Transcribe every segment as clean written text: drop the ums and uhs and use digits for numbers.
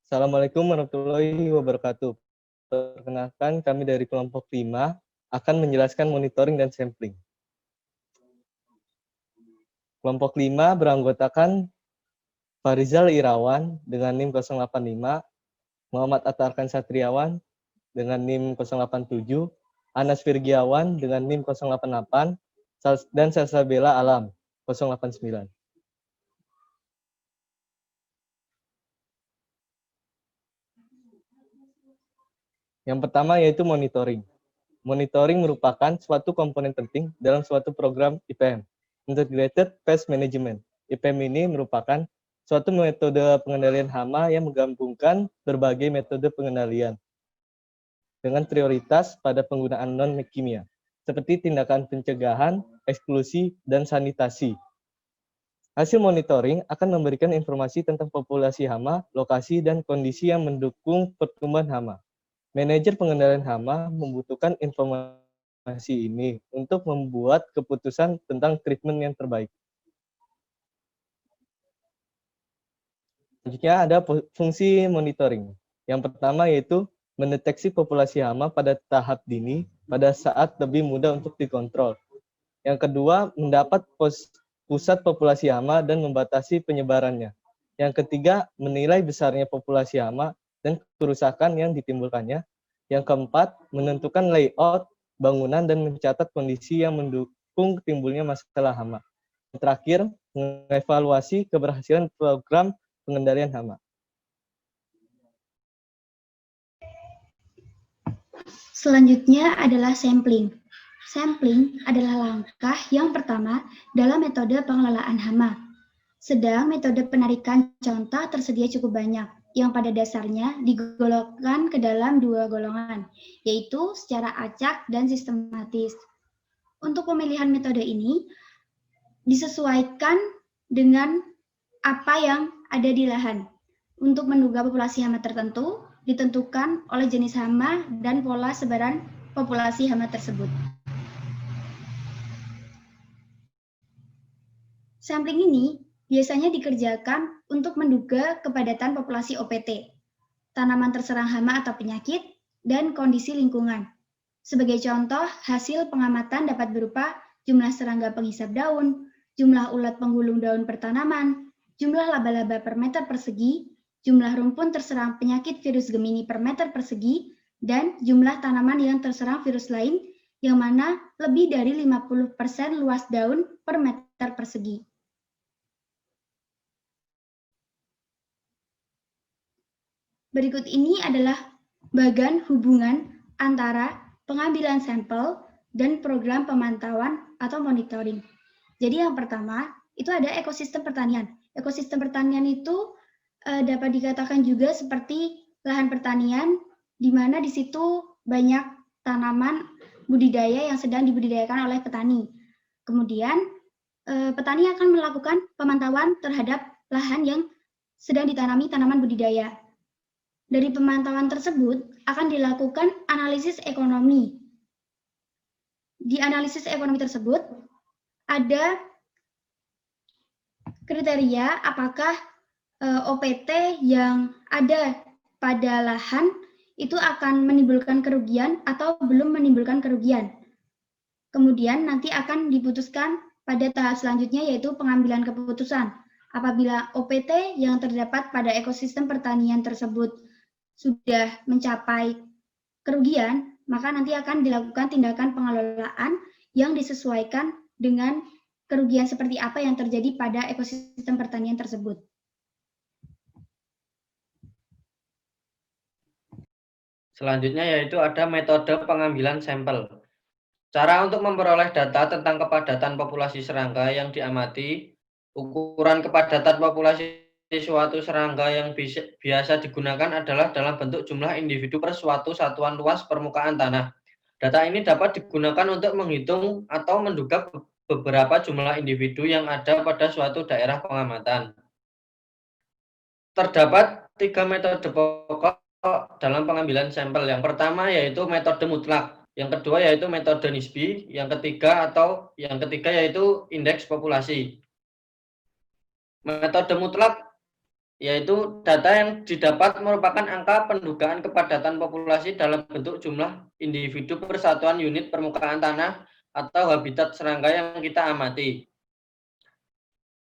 Assalamualaikum warahmatullahi wabarakatuh. Perkenalkan, kami dari kelompok 5 akan menjelaskan monitoring dan sampling. Kelompok 5 beranggotakan Farizal Irawan dengan NIM 085, Muhammad Atarkan Satriawan dengan NIM 087, Anas Firgiawan dengan NIM 088, dan Salsabella Alam 089. Yang pertama yaitu monitoring. Monitoring merupakan suatu komponen penting dalam suatu program IPM, Integrated Pest Management. IPM ini merupakan suatu metode pengendalian hama yang menggabungkan berbagai metode pengendalian dengan prioritas pada penggunaan non-kimia, seperti tindakan pencegahan, eksklusi, dan sanitasi. Hasil monitoring akan memberikan informasi tentang populasi hama, lokasi, dan kondisi yang mendukung pertumbuhan hama. Manajer pengendalian hama membutuhkan informasi ini untuk membuat keputusan tentang treatment yang terbaik. Selanjutnya ada fungsi monitoring. Yang pertama yaitu mendeteksi populasi hama pada tahap dini pada saat lebih mudah untuk dikontrol. Yang kedua, mendapat pusat populasi hama dan membatasi penyebarannya. Yang ketiga, menilai besarnya populasi hama dan kerusakan yang ditimbulkannya. Yang keempat, menentukan layout bangunan dan mencatat kondisi yang mendukung timbulnya masalah hama. Yang terakhir, mengevaluasi keberhasilan program pengendalian hama. Selanjutnya adalah sampling. Sampling adalah langkah yang pertama dalam metode pengelolaan hama. Sedang metode penarikan contoh tersedia cukup banyak, yang pada dasarnya digolongkan ke dalam dua golongan, yaitu secara acak dan sistematis. Untuk pemilihan metode ini disesuaikan dengan apa yang ada di lahan. Untuk menduga populasi hama tertentu, ditentukan oleh jenis hama dan pola sebaran populasi hama tersebut. Sampling ini biasanya dikerjakan untuk menduga kepadatan populasi OPT, tanaman terserang hama atau penyakit, dan kondisi lingkungan. Sebagai contoh, hasil pengamatan dapat berupa jumlah serangga penghisap daun, jumlah ulat penggulung daun per tanaman, jumlah laba-laba per meter persegi, jumlah rumpun terserang penyakit virus Gemini per meter persegi, dan jumlah tanaman yang terserang virus lain yang mana lebih dari 50% luas daun per meter persegi. Berikut ini adalah bagan hubungan antara pengambilan sampel dan program pemantauan atau monitoring. Jadi yang pertama, itu ada ekosistem pertanian. Ekosistem pertanian itu dapat dikatakan juga seperti lahan pertanian, di mana di situ banyak tanaman budidaya yang sedang dibudidayakan oleh petani. Kemudian, petani akan melakukan pemantauan terhadap lahan yang sedang ditanami tanaman budidaya. Dari pemantauan tersebut akan dilakukan analisis ekonomi. Di analisis ekonomi tersebut ada kriteria apakah OPT yang ada pada lahan itu akan menimbulkan kerugian atau belum menimbulkan kerugian. Kemudian nanti akan diputuskan pada tahap selanjutnya yaitu pengambilan keputusan. Apabila OPT yang terdapat pada ekosistem pertanian tersebut sudah mencapai kerugian, maka nanti akan dilakukan tindakan pengelolaan yang disesuaikan dengan kerugian seperti apa yang terjadi pada ekosistem pertanian tersebut. Selanjutnya yaitu ada metode pengambilan sampel. Cara untuk memperoleh data tentang kepadatan populasi serangga yang diamati, ukuran kepadatan populasi suatu serangga yang biasa digunakan adalah dalam bentuk jumlah individu per suatu satuan luas permukaan tanah. Data ini dapat digunakan untuk menghitung atau menduga beberapa jumlah individu yang ada pada suatu daerah pengamatan. Terdapat 3 metode pokok dalam pengambilan sampel. Yang pertama yaitu metode mutlak, yang kedua yaitu metode nisbi, yang ketiga yaitu indeks populasi. Metode mutlak yaitu data yang didapat merupakan angka pendugaan kepadatan populasi dalam bentuk jumlah individu per satuan unit permukaan tanah atau habitat serangga yang kita amati.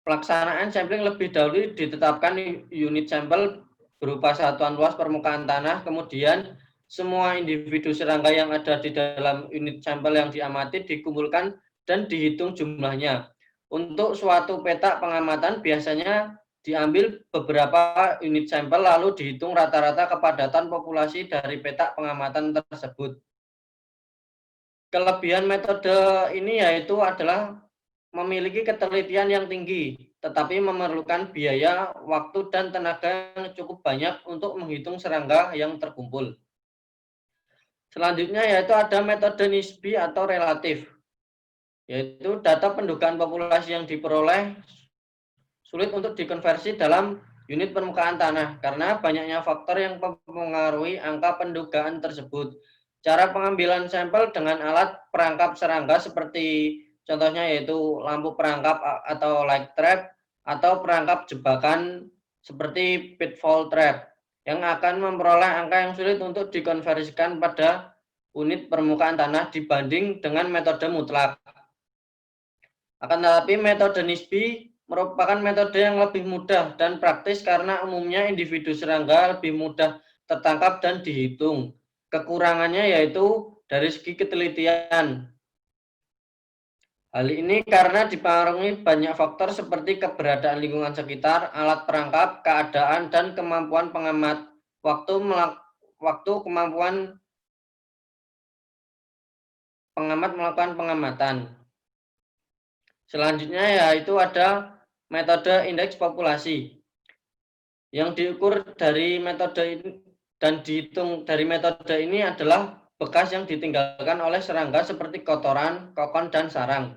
Pelaksanaan sampling lebih dahulu ditetapkan unit sampel berupa satuan luas permukaan tanah, kemudian semua individu serangga yang ada di dalam unit sampel yang diamati dikumpulkan dan dihitung jumlahnya. Untuk suatu peta pengamatan biasanya diambil beberapa unit sampel lalu dihitung rata-rata kepadatan populasi dari peta pengamatan tersebut. Kelebihan metode ini yaitu adalah memiliki ketelitian yang tinggi, tetapi memerlukan biaya, waktu, dan tenaga yang cukup banyak untuk menghitung serangga yang terkumpul. Selanjutnya yaitu ada metode nisbi atau relatif, yaitu data pendugaan populasi yang diperoleh sulit untuk dikonversi dalam unit permukaan tanah karena banyaknya faktor yang mempengaruhi angka pendugaan tersebut. Cara pengambilan sampel dengan alat perangkap serangga seperti contohnya yaitu lampu perangkap atau light trap atau perangkap jebakan seperti pitfall trap yang akan memperoleh angka yang sulit untuk dikonversikan pada unit permukaan tanah dibanding dengan metode mutlak. Akan tetapi metode nisbi merupakan metode yang lebih mudah dan praktis karena umumnya individu serangga lebih mudah tertangkap dan dihitung. Kekurangannya yaitu dari segi ketelitian. Hal ini karena dipengaruhi banyak faktor seperti keberadaan lingkungan sekitar, alat perangkap, keadaan, dan kemampuan pengamat. Kemampuan pengamat melakukan pengamatan. Selanjutnya yaitu ada metode indeks populasi yang diukur dari metode ini dan dihitung dari metode ini adalah bekas yang ditinggalkan oleh serangga seperti kotoran, kokon, dan sarang.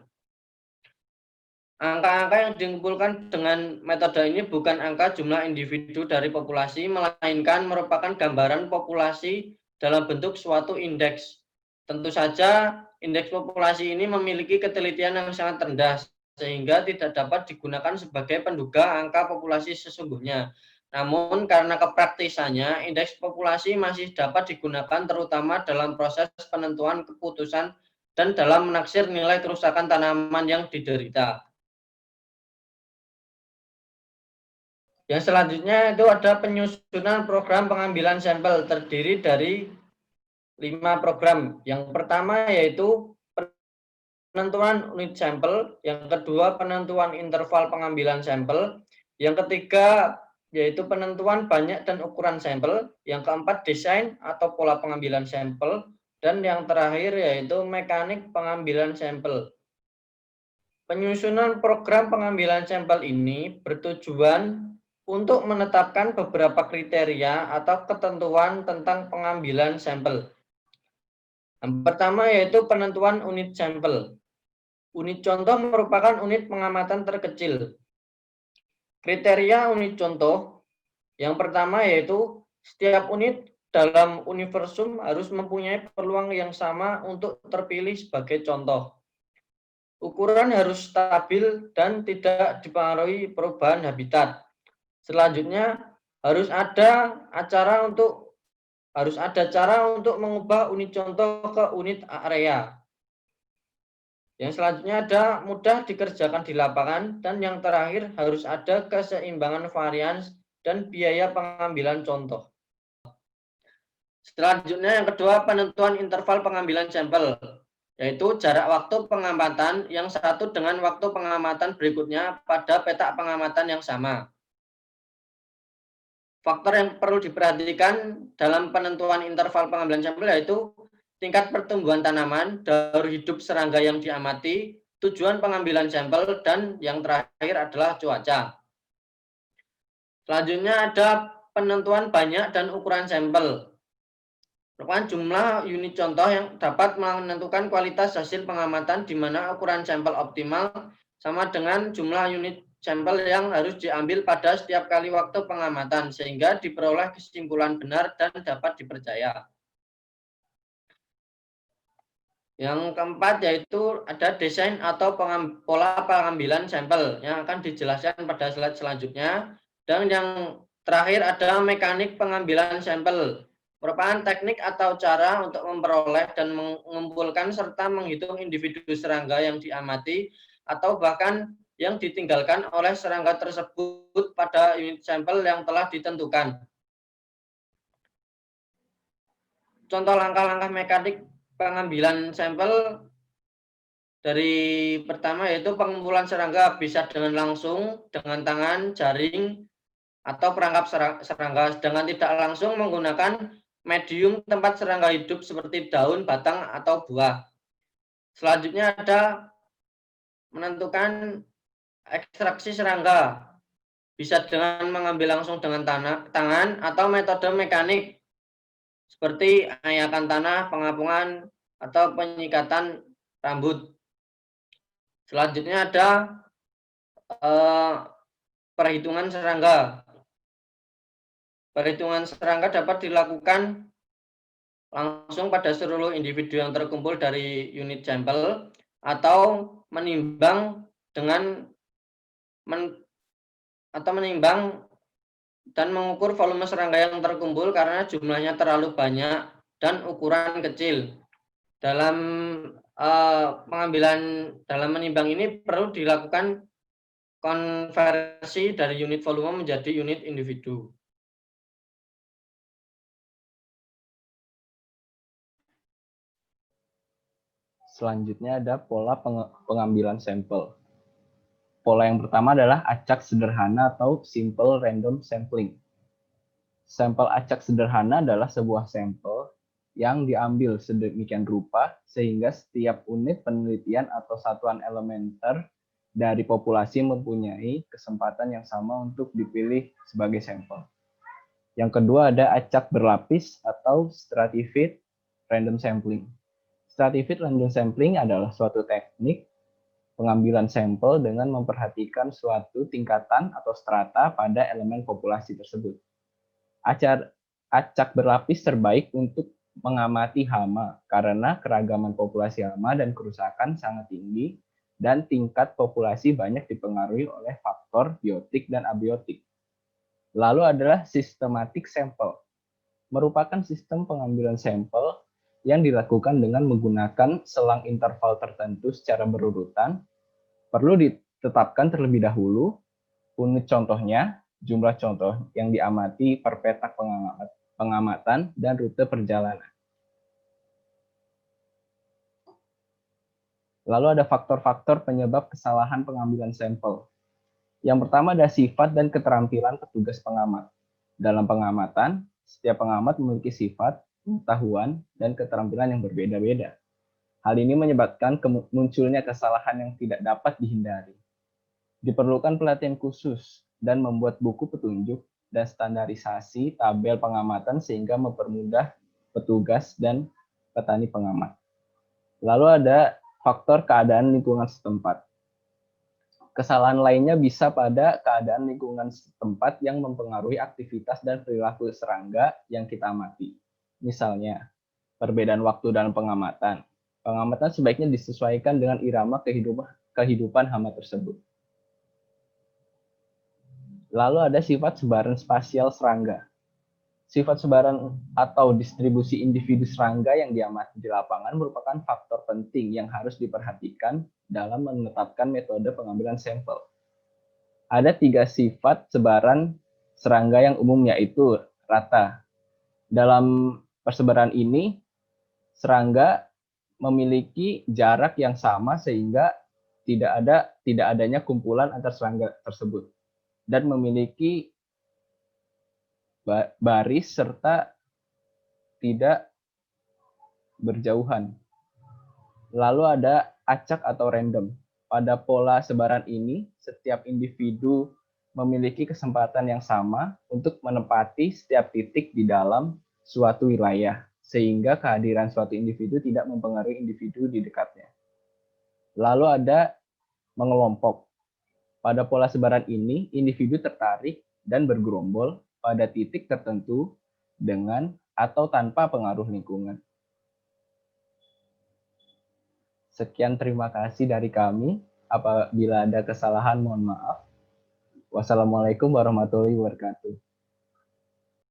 Angka-angka yang dikumpulkan dengan metode ini bukan angka jumlah individu dari populasi, melainkan merupakan gambaran populasi dalam bentuk suatu indeks. Tentu saja, indeks populasi ini memiliki ketelitian yang sangat rendah, sehingga tidak dapat digunakan sebagai penduga angka populasi sesungguhnya. Namun, karena kepraktisannya, indeks populasi masih dapat digunakan terutama dalam proses penentuan keputusan dan dalam menaksir nilai kerusakan tanaman yang diderita. Yang selanjutnya itu ada penyusunan program pengambilan sampel terdiri dari 5 program. Yang pertama yaitu penentuan unit sampel, yang kedua penentuan interval pengambilan sampel, yang ketiga yaitu penentuan banyak dan ukuran sampel, yang keempat desain atau pola pengambilan sampel, dan yang terakhir yaitu mekanik pengambilan sampel. Penyusunan program pengambilan sampel ini bertujuan untuk menetapkan beberapa kriteria atau ketentuan tentang pengambilan sampel. Yang pertama yaitu penentuan unit sampel. Unit contoh merupakan unit pengamatan terkecil. Kriteria unit contoh yang pertama yaitu setiap unit dalam universum harus mempunyai peluang yang sama untuk terpilih sebagai contoh. Ukuran harus stabil dan tidak dipengaruhi perubahan habitat. Selanjutnya harus ada cara mengubah unit contoh ke unit area. Yang selanjutnya ada mudah dikerjakan di lapangan, dan yang terakhir harus ada keseimbangan varians dan biaya pengambilan contoh. Selanjutnya yang kedua penentuan interval pengambilan sampel, yaitu jarak waktu pengamatan yang satu dengan waktu pengamatan berikutnya pada peta pengamatan yang sama. Faktor yang perlu diperhatikan dalam penentuan interval pengambilan sampel yaitu tingkat pertumbuhan tanaman, daur hidup serangga yang diamati, tujuan pengambilan sampel, dan yang terakhir adalah cuaca. Selanjutnya ada penentuan banyak dan ukuran sampel. Merupakan jumlah unit contoh yang dapat menentukan kualitas hasil pengamatan di mana ukuran sampel optimal sama dengan jumlah unit sampel yang harus diambil pada setiap kali waktu pengamatan sehingga diperoleh kesimpulan benar dan dapat dipercaya. Yang keempat yaitu ada desain atau pola pengambilan sampel yang akan dijelaskan pada slide selanjutnya. Dan yang terakhir ada mekanik pengambilan sampel, merupakan teknik atau cara untuk memperoleh dan mengumpulkan serta menghitung individu serangga yang diamati atau bahkan yang ditinggalkan oleh serangga tersebut pada unit sampel yang telah ditentukan. Contoh langkah-langkah mekanik pengambilan sampel dari pertama yaitu pengumpulan serangga bisa dengan langsung, dengan tangan, jaring, atau perangkap serangga, dengan tidak langsung menggunakan medium tempat serangga hidup seperti daun, batang, atau buah. Selanjutnya ada menentukan ekstraksi serangga, bisa dengan mengambil langsung dengan tangan atau metode mekanik seperti ayakan tanah, pengapungan, atau penyikatan rambut. Selanjutnya ada perhitungan serangga. Perhitungan serangga dapat dilakukan langsung pada seluruh individu yang terkumpul dari unit sampel atau menimbang dan mengukur volume serangga yang terkumpul karena jumlahnya terlalu banyak dan ukuran kecil. Dalam dalam menimbang ini perlu dilakukan konversi dari unit volume menjadi unit individu. Selanjutnya ada pola pengambilan sampel. Pola yang pertama adalah acak sederhana atau simple random sampling. Sampel acak sederhana adalah sebuah sampel yang diambil sedemikian rupa sehingga setiap unit penelitian atau satuan elementer dari populasi mempunyai kesempatan yang sama untuk dipilih sebagai sampel. Yang kedua ada acak berlapis atau stratified random sampling. Stratified random sampling adalah suatu teknik pengambilan sampel dengan memperhatikan suatu tingkatan atau strata pada elemen populasi tersebut. Acak berlapis terbaik untuk mengamati hama karena keragaman populasi hama dan kerusakan sangat tinggi dan tingkat populasi banyak dipengaruhi oleh faktor biotik dan abiotik. Lalu adalah systematic sample, merupakan sistem pengambilan sampel yang dilakukan dengan menggunakan selang interval tertentu secara berurutan. Perlu ditetapkan terlebih dahulu unit contohnya, jumlah contoh yang diamati per petak pengamatan, dan rute perjalanan. Lalu ada faktor-faktor penyebab kesalahan pengambilan sampel. Yang pertama ada sifat dan keterampilan petugas pengamat. Dalam pengamatan, setiap pengamat memiliki sifat, pengetahuan, dan keterampilan yang berbeda-beda. Hal ini menyebabkan munculnya kesalahan yang tidak dapat dihindari. Diperlukan pelatihan khusus dan membuat buku petunjuk dan standarisasi tabel pengamatan sehingga mempermudah petugas dan petani pengamat. Lalu ada faktor keadaan lingkungan setempat. Kesalahan lainnya bisa pada keadaan lingkungan setempat yang mempengaruhi aktivitas dan perilaku serangga yang kita amati. Misalnya, perbedaan waktu dalam pengamatan. Pengamatan sebaiknya disesuaikan dengan irama kehidupan hama tersebut. Lalu ada sifat sebaran spasial serangga. Sifat sebaran atau distribusi individu serangga yang diamati di lapangan merupakan faktor penting yang harus diperhatikan dalam menetapkan metode pengambilan sampel. Ada 3 sifat sebaran serangga yang umum, yaitu rata. Dalam persebaran ini, serangga memiliki jarak yang sama sehingga tidak adanya kumpulan antar serangga tersebut dan memiliki baris serta tidak berjauhan. Lalu ada acak atau random. Pada pola sebaran ini, setiap individu memiliki kesempatan yang sama untuk menempati setiap titik di dalam suatu wilayah, sehingga kehadiran suatu individu tidak mempengaruhi individu di dekatnya. Lalu ada mengelompok. Pada pola sebaran ini, individu tertarik dan bergerombol pada titik tertentu dengan atau tanpa pengaruh lingkungan. Sekian, terima kasih dari kami. Apabila ada kesalahan, mohon maaf. Wassalamualaikum warahmatullahi wabarakatuh.